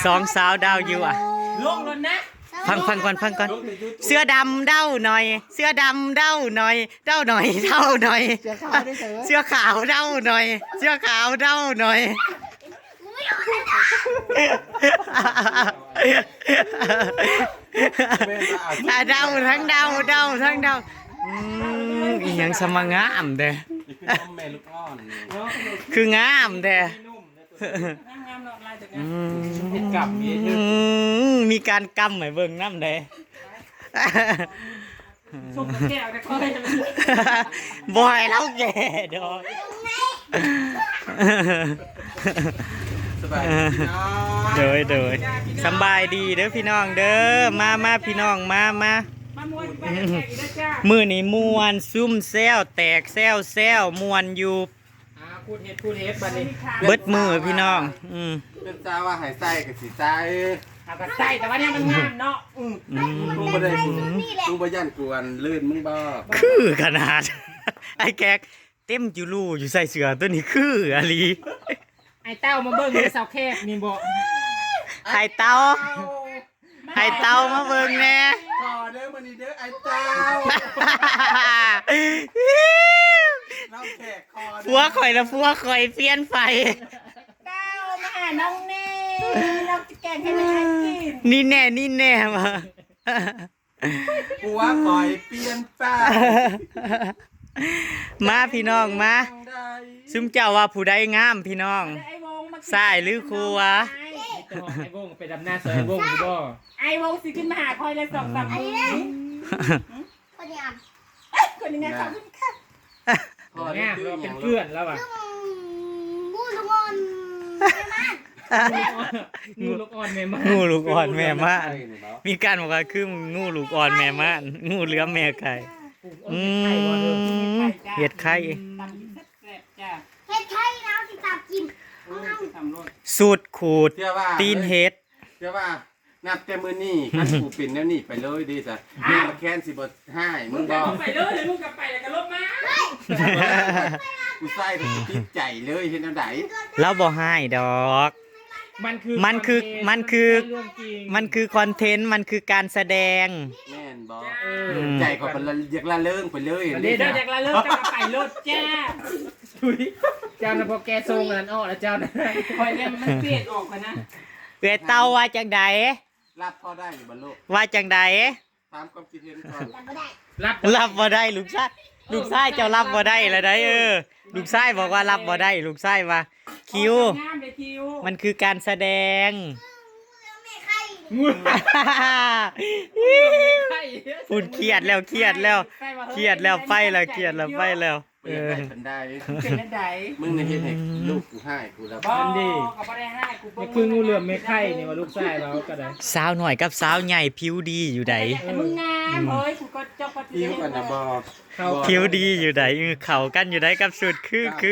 สองสาวดาวอยู่อ่ะ ลงแล้วนะ ฟังก่อนเสื้อดำเด้าหน่อยเสื้อดำเด้าหน่อยเด้าหน่อยเด้าหน่อยเสื้อขาวเด้าหน่อยเสื้อขาวเด้าหน่อยเด้าทั้งเด้าทั้งเด้าอีหยังสมงามเด้อคืองามเด้อมีการกำไหมเบิ่งน้ำเด้บ่อยแล้วแก่ดอกเด้อสบายดีเด้อพี่น้องเด้อมาพี่น้องมามื้อนี้ม่วนซุ่มแซวแตกแซวม่วนอยู่พูดเฮ็ดบัดนี้เบิดมือพี่น้องเป็นจ้าว่าหายไส้กับสีไส้กับไส้แต่ว่าเนี่ยมันงามเนาะกูบ่ได้กูบ่ย่านกวนลื่นมึงบ่คือขนาดไอ้แก๊กเต็มอยู่รูอยู่ใส่เสื้อตัวนี้คืออะลีไอ้เต้ามาเบิ่งในเสาแคบนี่บ่ไอ้เต้ามาเบิ่งแน่ขอเด้อมื้อนี้เด้อไอ้เต้าน้องแขกคอฟัวข่อยละฟัวข่อยเปลี่ยนไฟเต้ามาหาน้องเน่น้องจะแกงให้มันกินนี่แน่มาฟัวคอยเปลี่ยนไปมาพี่น้องมาซุมเจ้าว่าผู้ใดงามพี่น้องสายหรือครูวะไอ้วงไปดำหน้าซอยไอ้วงอยู่บ่ไอ้วงสิขึ้นมาหาคอยเลย2-3มื้อคนนี้ขอบคุณค่ะงามเราเป็นเพื่อนแล้วอ่ะงูลูกอ่อนแม่ม่านมีการบอกว่าคืองูลูกอ่อนแม่ม่านงูเหลือมแม่ไก่เห็ดไข่แล้วที่ตับกินสูตรขูดตีนเห็ดเชื่อว่านับแต่มื้อนี้คันกูเป็นแนวนี้ไปเลยดีจ้ะแม่มาแค้นสิบ่ให้มึงบ่ไปเลยเดี๋ยวมึงกลับไปแล้วก็ลบมากูใส่ถึงติดใจเลยเห็นจังได๋แล้วบ่ให้ดอกมันคือคอนเทนต์มันคือการแสดงแม่นบ่ใจก็เป็นอยากละเลิงไปเลยเดี๋ยวอยากละเลิงจะไปรถแจ้เจ้าน่ะพอแกทรงนั้นออกแล้วเจ้าน่ะคอยเนี่ยมันเปลี่ยนออกก่อนนะเอื้อเต้าว่าจังใดรับพอได้อยู่บ่ลูกว่าจังใดถามความคิดเห็นก่อนรับบ่ได้ลูกชายเจ้ารับบ่ได้แล้วได้ลูกชายบอกว่ารับบ่ได้ลูกชายว่าคิวมันคือการแสดงพูดเครียดแล้วไปแล้วเป็นได้มึงในเฮ็ดให้ลูกกูให้กูแล้วบ่ดีก็บ่ได้ให้กูนี่คืองูเหลือมไม่ไข่นี่ว่าลูกชายเราก็ได้สาวหน่อยกับสาวใหญ่ผิวดีอยู่ใดมึงงามเฮ้ยกูก็เจ้าปฏิเสธกันนะบ่ผิวดีอยู่ใดเข้ากันอยู่ใดกับสุดคือก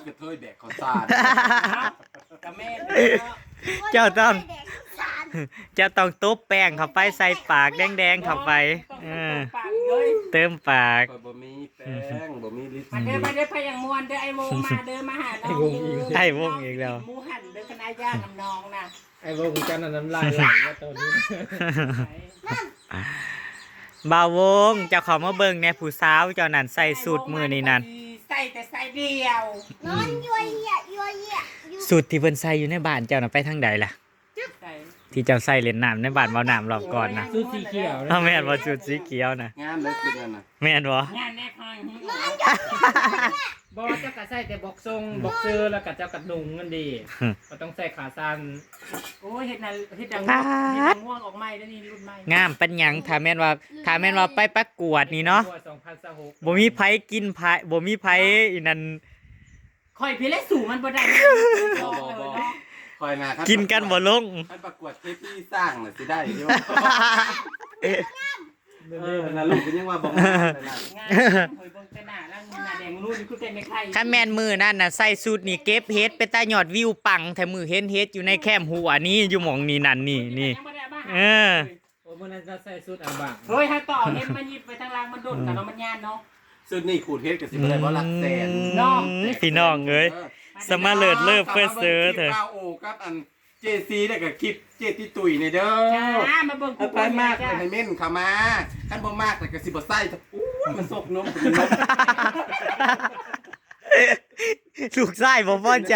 ระเทยแดกข้าวสารกับแม่เจ้าต้องตบแป้งเข้าไปใส่ปากแดงๆเข้าไปเติมปากบ่มีแป้งบ่มีลิปมาเด้อพยังมวนเด้อไอ้วงมาเด้อมาหาน้องไอ้วงอีกแล้วหมูหันเด้อคณะย่ากับน้องน่ะไอ้วงกันน้ำลายไหลว่าตอนนี้บ่าววงเจ้าของมาเบิ่งแน่ผู้สาวเจ้านั่นใส่สูทมือนี่นั่นใส่แต่ใส่เดียวนอนยัวเหี้ยสูทที่เพิ่นใส่อยู่ในบ้านเจ้าน่ะไปทางใดล่ะที่เจ้าใส่เล่นน้ำในบ้านบ่น้ำรอบก่อนนะสูทสีเขียวแม่นบ่สูทสีเขียวนะงานเลิกนั่นน่ะแม่นบ่งานแน่คอยบ่เจ้าก็ใส่แต่บอกทรงบอกเสื้อแล้วก็เจ้าก็นุ่งกันดีบ่ต้องใส่ขาสั้นโอ้ยเฮ็ดดังม่วงออกใหม่แล้วนี่รุ่นใหม่งามปัญญังถ้าแม่นว่าไปประกวดนี่เนาะบ่มีไผกินไผบ่มีไผอีนั่นค่อยพี่เลยสู่มันบ่ได้คอยมากินกันบ่ลงให้ประกวดเทปที่สร้างน่ะสิได้อยู่น่ะลูกเป็นยังว่าบ่งามเลยนะเฮ้ยเบิ่งแต่หน้าแล้วหน้าแดงรุ่นคือเป็นไม่ไข่คันแม่นมื้อนั่นน่ะใส่สูทนี่เก็บเฮ็ดไปตายอดวิวปังแท้มื้อเห็นเฮ็ดอยู่ในแคมป์หัวนี่อยู่หม่องนี่นั่นนี่โอ้มื้อนั้นจะใส่สูทอ่างบางเฮ้ยถ้าต่อเฮ็ดมันยิบไปทางล่างมันโดดกันเนาะมันย่านเนาะสูทนี่ขูดเฮ็ดก็สิบ่ได้บ่หลักแสนน้องพี่น้องเอ้ยสมาเลิศเลิศเพื่อซื้อเถอะ9โอกับอัน เจซีได้กับคลิปเจติตุยในเด้อ จ้ามาเบิ่ง เอาไปมากเลยให้เม่นเข้ามาท่านบ่มากแต่ก็สิบ่ใส่อู้มันซกนมเป็นนม ลูกไส้บ่พอใจ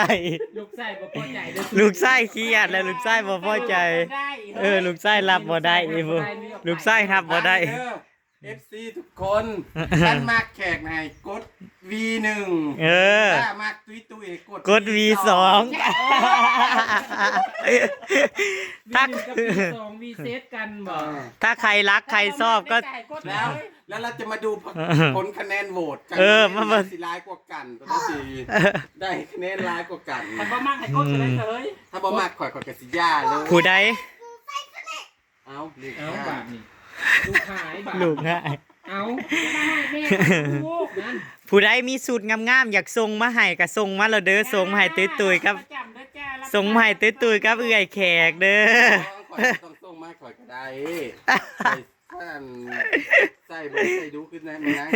ลูกไส้บ่พอใจเด้อ ลูกไส้เครียดแล้วลูกไส้บ่พอใจ ลูกไส้รับบ่ได้อีบ่ลูกไส้รับบ่ได้ เอฟซีทุกคนท่านมากแขกไหนกด V1 ถ้ามากตุ้ยกด V2 ถ้า สองวีเซตกันบ่ ถ้าใครรักใครชอบก็ แล้วเราจะมาดูผลคะแนนโหวตกัน มาสิร้ายกว่ากันตัวสิได้คะแนนร้ายกว่ากัน มันบ่มากให้กดเลยเอ้ย ถ้าบ่มากข่อยก็สิย่าเลย ผู้ใด เอาลูก เอาบาทนี่ลูกหายบาท ลูกง่าย เอาได้แม่ลูกนั่น ผู้ใดมีสูตรงามๆอยากส่งมาให้ก็ส่งมาแล้วเด้อส่งมาให้ตุ้ยๆครับส่งมาให้ตุ้ยๆครับเอื้อยแขกเด้อ ข่อยต้องส่งมาข่อยก็ได้ใส่บ่ใส่ดูขึ้นนะมันนั่ง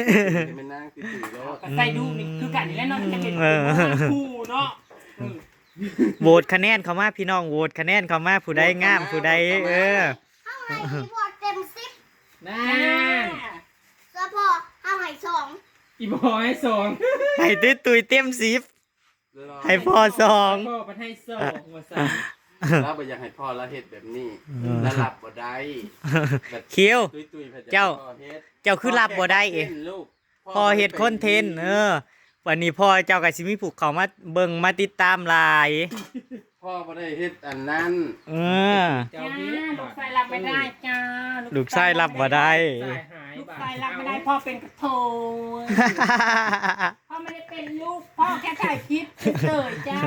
มันนั่งติดๆแล้ว ใส่ดูนี่คือกันนี่แหละเนาะจะเป็นคู่เนาะ โหวตคะแนนเข้ามาพี่น้องโหวตคะแนนเข้ามาผู้ใดงามผู้ใดข้าวไห่บอดเต็มซิป นั่น เสื้อพอข้าวไห่สอง อีบอยสอง ให้ตุ้ยๆเต็ม10ให้พ่อ2 พ่อมันให้สองมาสั่ง แล้วบ่อยากให้พ่อละเฮ็ดแบบนี้แล้วหลับบ่ได้ คิว ตุ้ยๆ เจ้าคือรับบ่ได้เองพ่อเฮ็ดคอนเทนต์วันนี้พ่อเจ้าก็สิมีผู้เขามาเบิ่งมาติดตามหลาย พ่อบ่ได้เฮ็ดอันนั้น เจ้าพี่ลูกชายรับไม่ได้จ้า ลูกชายรับบ่ได้ ลูกชายรับไม่ได้พ่อเป็นกระโถนพ่อไม่ได้เป็นลูกพ่อแค่ถ่ายคลิปเฉยๆจ้า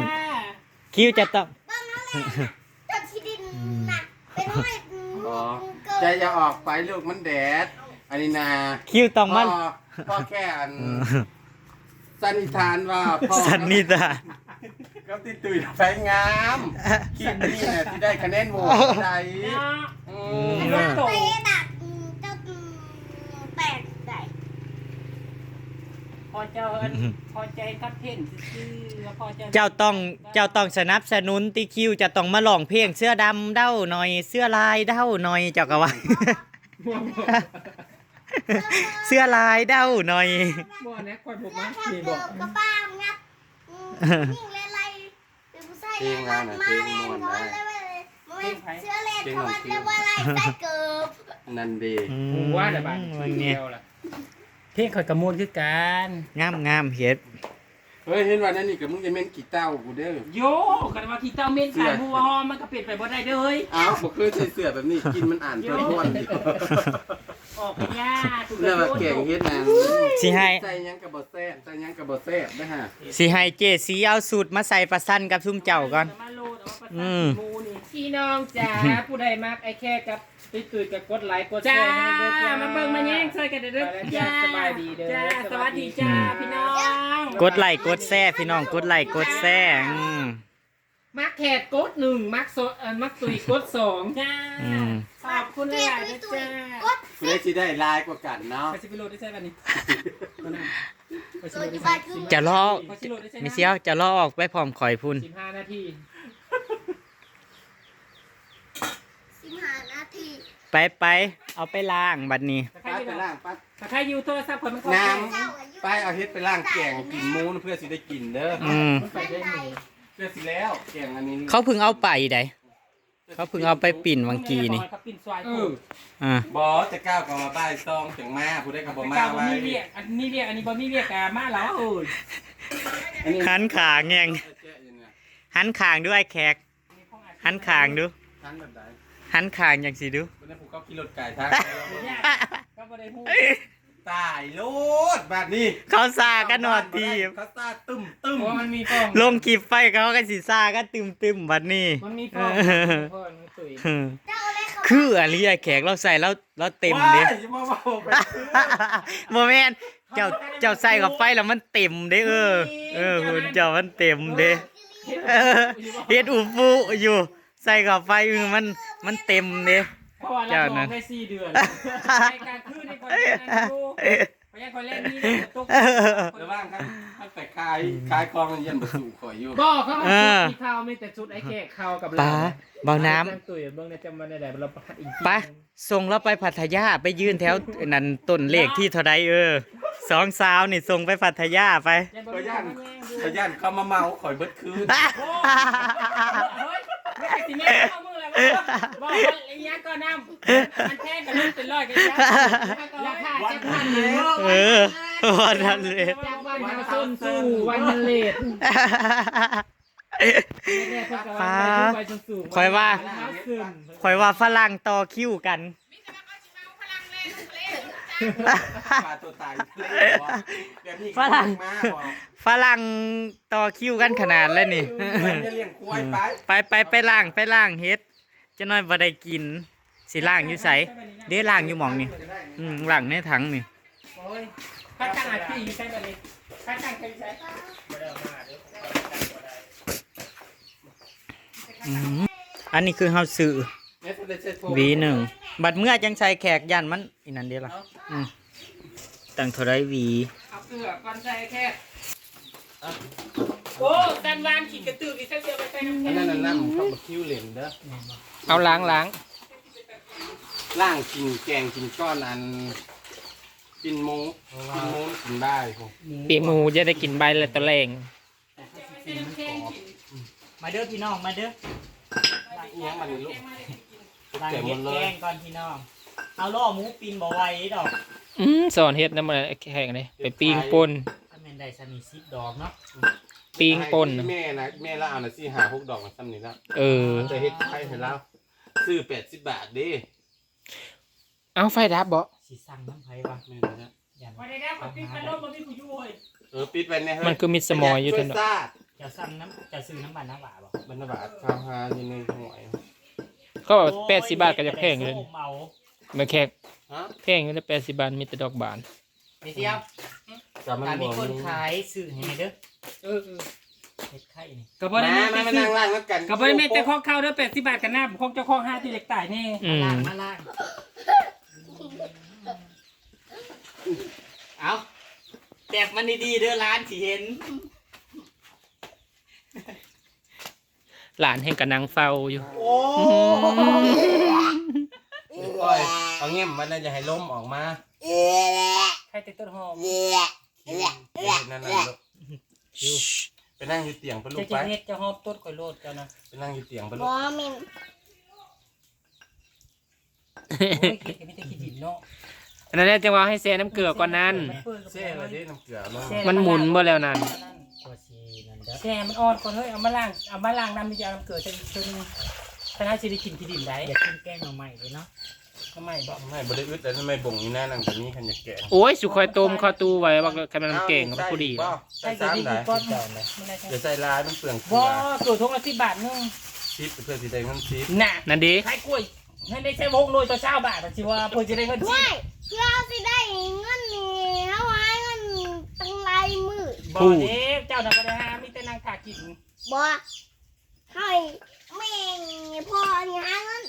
คิวจะต้อง บ้างนั่นแหละจัดที่ดินน่ะเป็นห้อย อ๋อใจอย่าออกไปลูกมันแดดอันนี้นา คิวต้องมา พ่อแค่อันสันนิษฐานว่าพ่อ สันนิษฐาน กับติตุยไฟงามคลิปนี้น่ะที่ได้คะแนนโหวตได้ เตะดักเจ้าแปดได้ พอเจ้าพอใจกับเพ่นซื่อพอใจ เจ้าต้องสนับสนุนติคิวจะต้องมาร้องเพลงเสื้อดำเด้าหน่อยเสื้อลายเด้าหน่อยเจ้าก็ว่า เสื้อลายเด้าหน่อย บ่นะคอยผม เสื้อ มา ผ้า นี่ เกิ บอก บกระป้ามงับยิ่งอะไรเป็นผู้ชายงับมาแรงเขาเลยเสื้อเล่นเขาเรียกว่าอะไรใส่เกิบ นันดี กูว่าแต่บ้านเดียวล่ะเพลงคอยกระมวลคือกัน งามเฮ็ด เฮ้ยเห็นว่านั่นนี่กับมึงจะเม่นกี่เต้ากูเด้อ โยกันว่าที่เจ้าเม่นขายบัวหอมมันก็เปลี่ยนไปบ่ได้เด้อ อ้าวบ่เคยใส่เสื้อแบบนี้กินมันอ่านเพิ่นทวน ออกยา แล้วว่าแกงเฮ็ดน่ะ สิให้ ใส่หยังก็บ่แซ่บใส่หยังก็บ่แซ่บนะฮะ สิให้เจสีเอาสูตรมาใส่ประสันกับซุ่มเจ้าก่อน มาโลดเอาประทับมูนี่พี่น้องจ๋าผู้ใดมักไอ้แค่กับตุ้ยๆกับกดไลค์กดแชร์ให้เด้อจ้ามาเบิ่งมาแย่งช่วยกันเด้อจ้าสบายดีเด้อจ้าสวัสดีจ้าพี่น้อง กดไลค์กดแซ่พี่น้องกดไลค์กดแซ่มักแขกกด1มักโซมักตุ้ยกด2จ้าขอบคุณหลายๆนะจ้า กูได้สิได้ลายกว่ากันเนาะ ไปสิไปโหลดได้ใช่ป่ะนี่ไปสิ ตั โห ว ลด ที่ ได้ บ้า ใช่ นคือ จะรอ ไปสิโหลดได้ใช่ มีเสียวจะรอออกไปพร้อมข่อยพุ่น 15 นาที 15 นาที ไปเอาไปล้างบัดนี้ ไปไปล้างปั๊บ ถ้าใครอยู่โทรศัพท์คนมัน น้ำไปเอาเฮ็ดไปล้างแกงกินหมูนะเพื่อสิได้กินเด้อ มันไปได้หมู เพื่อสิแล้วแกงอันนี้ เขาเพิ่งเอาไปไดเขาเพิ่งเอาไปปิ่นวังกีนี่ เขาปิ่นสวาย บอจะก้าวก็มาบ่ายซองจังมาผู้ได้ก็บ่มา เก่า ไว้ มีเรียกอันนี้เรียกอันนี้บ่มีเรียกกะมาแล้วเอ้ย อันนี้ หันขางแงง แจ๊ะอยู่เนี่ย หันขางด้วยแขกหันขางดู ทันแบบใด หันขางอย่างสิดู วันนี้ผู้เขาขี่รถไก่ทัก ก็บ่ได้ฮู้ ตายโลดแบบนี้ เขาซากันหนอดที เขาซาตึ้มตึ้ม เพราะมันมีกล้อง ลงคลิปไฟเขาก็สิซากันตึมบัดนี้ มันมีกล้องพ่อมันตุ๋ย เจ้าอะไรเขา คืออะไรไอ้แขกเราใส่แล้วเต็มเด้ ว้ายอย่ามาบอกไปคือ โมเมนเจ้าใส่กับไฟแล้วมันเต็มเด้คุณเจ้ามันเต็มเด้เฮ็ดอุฟุอยู่ใส่กับไฟมันเต็มเด้ เพราะว่าเราลองได้4 เดือนในการคืนในคนนั้นดูไป พยากรณ์เล่นนี่ตุ๊ก ระว่างครับมันไปคายคลองยันประตูข่อยอยู่ บอกเขาว่าชุดที่เขาไม่แต่ชุดไอ้แขกเขากับเรา ป้าเบาน้ ตุ๋ยเบื้องในจำมันได้เราประคัดอีก ำป้าส่งเราไปพัทยาไปยืนแถวนั่นต้นเลขที่เท่าใดสองสาวนี่ส่งไปพัทยาไป ก็ย่านเขามาเมาข่อยเบิดคืน ไม่ใช่สิแม่เข้ามือแล้วบอกว่าไอ้ยักษ์ก็น้ำมันแพงกับมันเป็นร้อยกันยักษ์ราคาจะพันเลย วันนั้นเลย จากวันมาส้นสู่วันมันเลทป้า คอยว่าฝรั่งต่อคิวกัน ปลาตัวตายแบบนี้ ฝรั่ง มาบอก ฝรั่งต่อคิวกันขนาดแล้วนี่ มันจะเลี้ยงควายไป ไปล่างเฮ็ดจะน้อยบ่ได้กินสิล่างอยู่ไสเด้ล่างอยู่หม่องนี่ล่างในถังนี่ ป้าตั้งอาชีพใช่ไหมเลยป้าตั้งใครใช้ อันนี้คือเฮาซื้อ V1 บัดเมื่อจังใส่แขกยันมันอีนั่นเด้ล่ะตั้งเท่าไร V เอาเกลือก่อนใส่แค่โอ้ดันวานขีดกระตืออีกสักเดียวไปใส่น้ำ อั แข็ น ง นั้นน่ะน้ำเขามาคิ้วเหล่นเด้อ เอาล้าง ล่างกินแกงกินก้อนอันกินหมูกินได้ผม ปีหมูจะได้กินใบละตะแรง มาเด้อพี่น้องมาเด้อ เนี้ยมันลูก ล้างเฮ็ดแกงก่อนพี่น้องเอาล่อหมูปินบ่ไหวดอก สอนเฮ็ดน้ำมันแข็งเลยไปปิ้งปน ถ้าแม่นได้ซะมี10ดอกเนาะ ปิ้งปน แม่นะแม่ละเอาน่ะสิหา6 ดอกมาซ้ำนี่ละ เออ จะเฮ็ดไข่ให้แล้วซื้อ80 บาทเด้ เอาไฟดับบ่ สิสั่งน้ำไผวะ แม่นนะ ยัน ไฟดับกับปิ้งพัดลมบ่มีผู้อยู่เว้ย ปิดไว้แน่เฮ้ย มันคือมิดสมอยอยู่ ช่ ท่า วย น ซาด จะสั่งน้ำจะซื้อน้ำบานน้ำหวาบ่ บรรณบาทข้าวหาอยู่ในหวย ก็80 บาทก็จะแพงเลย โอ้เมา ไม่แขก ฮะ แพงอยู่แล้ว80 บาทมีแต่ดอกบาน เดี๋ยว จำมัน ถ้ามี บ่ คนขายซื้อให้หน่อยเด้อ เออ เฮ็ดไข่นี่ ก็บ่ มา ได้ มามานั่งล่างแล้วกัน ก็บ่ได้แม่แต่ของเข้าเด้อ80 บาทกันหน้าของเจ้าของ5ที่เล็กตายแน่ มาล่างเอาแตกมันดีๆเด้อร้านสิเห็น หลานแห่งกับนางเฝ้าอยู่ โอ้ โอ้ยเอาเงี้ยมันน่าจะให้ล้มออกมา ใครติดต้นหอม นั่นน่ะลูกไปนั่งอยู่เตียงไปลู จะ กไป เฮ็ดจะหอบต้นข่อยโลดเจ้านะ ไปนั่งอยู่เตียงไปลู บ่ ก มิน โอ้ยคิดก็ไม่ได้คิดดินเนาะอันนั้นจังว่าให้แซ่น้ำเกลือก่อนนั้น เซ่เลยดิน้ำเกลือลง มันหมุนบ่แล้วนั่น ตัวสีนั่นเด้อ แซ่มันอ่อนก่อนเฮ้ยเอามาล้างน้ำที่จะเอาน้ำเกลือจะซึงถ้าให้สิได้กินที่ดินได้ อย่ากินแกงเอาใหม่เลยเนาะ ทำไมบ่ ไม่บริอึดแต่ทำไมบ่งอยู่หน้านั่งแบบนี้คันจะแกะ โอ้ยสุคอยต้มข้าวตู้ไว้บักกำลังเก่งกับผู้ดี ใส่ซ้ำได้ ก็ จอนเลย เดี๋ยวใส่ลายมันเปลืองเกลื บ่ อ ตัวทงละ10 บาทนึง ชิปเพื่อสิได้เงินชิป น่ะนั่นดิขายกล้วยให้ได้ใช้วงโรยตัว20 บาทสิว่าเพื่อจะได้เงิน ว้ายเพื่อสิได้เงินนี่เฮาหาเงินตั้งหลายมื้อ บ่เด้เจ้าน่ะบ่ได้หามีแต่นางถากิน บ่ให้แม่งพ่อนี่หาเงิน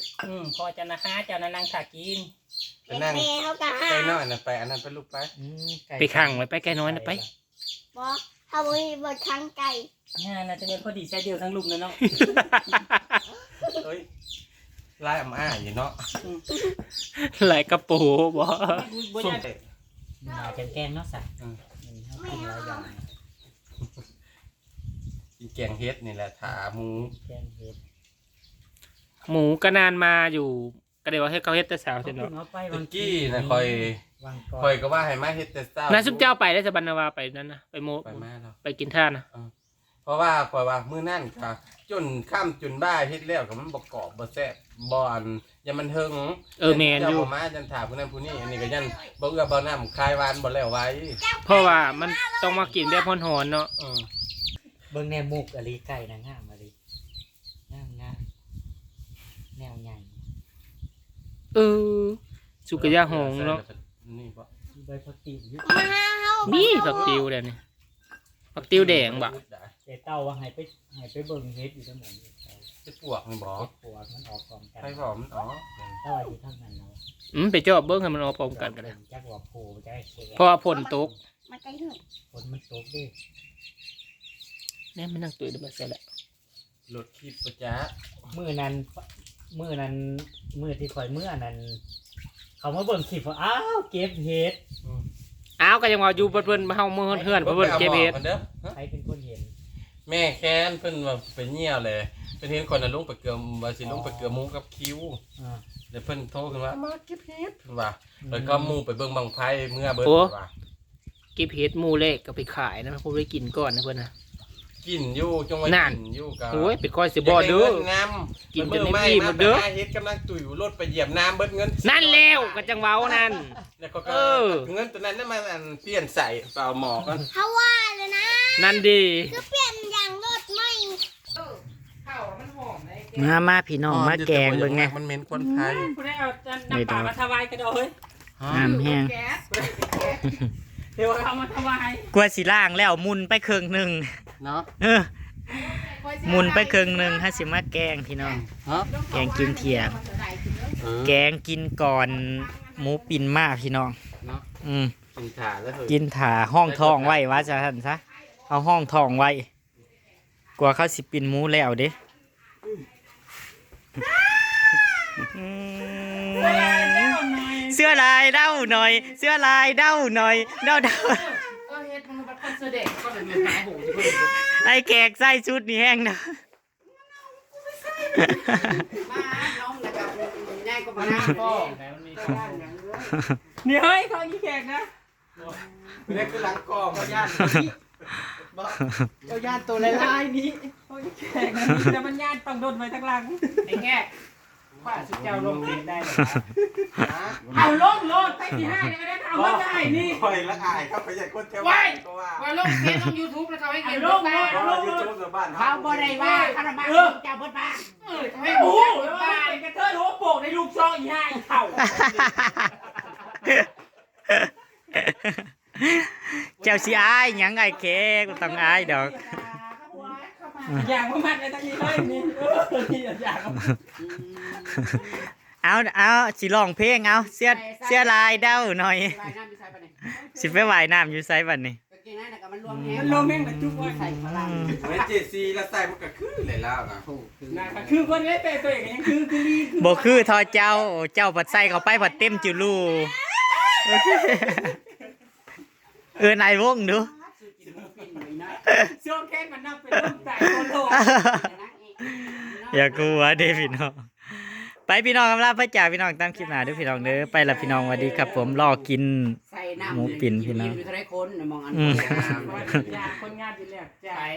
พอจะนะฮะเจ้าน่ะนางถากิน ไปนั่ง แม่เขาก็หา ไปน้อยนะไปอันนั้นไปลูกไป ไปขังไว้ไปแก่น้อยน่ะไป บ่ถ้าบ่มีบ่ทางไก่ น่าจะเป็นพอดีใช้เดียวทั้งลุมเลยเนาะ เฮ้ยลายอ่ำอ้าอยู่เนาะ ไหลกระปูบ่ ส้ม มาแกงเนาะสัก ไม่เอา กินแกงเฮ็ดนี่แหละขาหมู แกงเห็ด หมูก็นานมาอยู่ก็เดี๋ยวว่าให้เขาเฮ็ดแต่สาวเสร็จเนาะ ตะกี้นะคอย วันก่อน คอยก็ว่าให้มาเฮ็ดแต่เช้า นาซุปเจ้าไปได้สบันนาวาไปนั่นนะไปโม ไปมาแล้ว ไปกินท่านะ เพราะว่าคอยว่ามื้อนั่นก็จนค่ำจนบ่ายเฮ็ดแล้วก็มันบ่กรอบบ่แซ่บบ่อันอย่ามันเฮิง แมนอยู่ เจ้าบ่มาจันถามผู้นั้นผู้นี้อันนี้ก็ยันบ่เอื้อบ่น้ำคายหวานบ่แล้วไว้ เพราะว่ามันต้องมากินแบบฮ้อนๆเนาะ เบิ่งแนวมุกอลีไก่นะงามอลีงามแนวใหญ่ เออสุกยาหงเนาะ นี่บ่ ใบผักติวอยู่ มาหาเฮา มีผักติวเดี๋ยวนี้ผักติวแดงบ่ แต่เต้าว่าให้ไปเบิ่งเฮ็ดอยู่ทั้งหมด จะปวกมันบอก ปวดมันออกพร้อมกัน ใครบอกมันอ๋อ ถ้าว่าอยู่ทางนั้นเนาะ ไปจอบเบิ้งให้มันเอาพร้อมกันก็ได้ จักว่าโผล่จักแข เพราะว่าฝนตก มาไกลหน่อย ฝนมันตกดิ เนี่ยมันนั่งตุยได้บ่เสร็จแล้ว รถคลิปประจ๊ะ มื้อนั้นมื้อที่ข่อยมื้อนั้นเขามาเบิ่งคลิปว่าอ้าวเก็บเห็ด อ้าวก็ยังว่าอยู่เพิ่นเฮามือเฮือนเพิ่นเก็บเฮ็ด มันเด้อ ใครเป็นคนเห็น แม่แค้นเพิ่นว่าไปเหี่ยวเลยเพิ่นเห็นคนน่ะลงไปเกลือว่าสิลงไปเกลือหมูกับคิว อ่า แล้วเพิ่นโทรขึ้นว่ามาเก็บเห็ดเพิ่นว่าแล้วก็หมู่ไปเบิ่งบังไฟเมื่อเบิดว่า เก็บเฮ็ดหมู่แรกก็ไปขายนะผมได้กินก่อนนะเพิ่นน่ะ กินอยู่จงไว้ นั่น กินอยู่ก็ โอ้ยเป็นก้อยสิบ่เด้อ น้ำ กินจนได้อิ่มเด้อ เฮ็ดกำลังตุ๋ยรถไปเหยียบน้ำเบิดเงิน นั่นแล้วก็จังเว้านั่น แล้วก็ เออ เงินตัวนั้นน่ะมันเปลี่ยนใส่เปล่าหมอก็ เขาว่าเลยนะ นั่นดี คือเปลี่ยนอย่างรถไม่ มาพี่น้องมาแกงเบิ่งไง มันเหม็นควันไฟ ผู้ใดเอาน้ำปลามาถวายก็ได้เฮ้ย น้ำแห้ง เดี๋ยวเอามาถวาย กลัวสิล่างแล้วมุนไปครึ่งหนึง เนาะ เออหมุนไปครึ่งหนึงให้สิมาแกงพี่น้อง ฮะ แกงกินเที่ยงแกงกินก่อนหมูปิ่นมาพี่น้อง เนาะ อืม กินถ่าแล้วเถอะ กินถ่าห้องทองไว้ว่าจะท่านซะเอาห้องทองไว้กลัวเขาสิปิ่นหมูแล้วเด้อืมเสื้อลายเด้าหน่อย เสื้อลายเด้าหน่อยเด้า ก็เฮ็ดมันเป็นคนเสด็จก็เลยหายหูที่เพิ่น ไอ้แขกใส่ชุดนี่แห้งนะ นี่เฮ้ยเขาอีแขกนะ นี่คือหลังกองเขาย่าน เจ้าญาติตัวลายๆนี้เขาอีแขกนะแต่มันญาติต้องโดนไว้ทั้งหลังไอ้แขกว่าสุดเจ้าลงเฟซได้เหรอเอาลงโลดไปที่5เนี่ยไม่ได้เอาว่าได้นี่ คอยละอายครับไปใหญ่คนแถว ไว้ บ้านก็ว่า ว่าลงเฟซลง YouTube แล้วเขาให้เก็บ ลง ได้ เพราะว่ายูทูบชาวบ้าน เขาบ่ได้ว่าคาราบาลเจ้าเบิดบ้าน ไม่หูแล้วว่าไอ้กระเทยหัวโปกในลูกช่องอีห้าอีเข่า เจ้าสิอายหยังไอ้แขกก็ต้องอายดอก อย่างประมาณในตะกี้เลยนี่นี่อย่าง เอาสิร้องเพลงเอาเสื้อลายเด้าหน่อย สิไปว่ายน้ำอยู่ไสบัดนี้ มันลมแม่งแบบจุกว่าใส่พลัง เวจซีแล้วใส่มันก็คือเลยแล้วนะ นะคือคนนี้แต่ตัวเองยังคือลี บ่คือทอเจ้าบัดใส่เข้าไปบัดเต็มจุลู นาย วงดู ช่วงแค่มันนับเป็นลูกแต่โคโล อย่ากลัวเด้พี่น้องไปพี่น้องกำลังพระจ่าพี่น้องตามคลิปหน้าเด้อพี่น้องเด้อไปละพี่น้องสวัสดีครับผมรอกิน ใส่น้ำ หมูปิ่นพี่น้อง อยู่เท่าไรคนมองอัน อืม คนงานอยู่แล้วจ่าย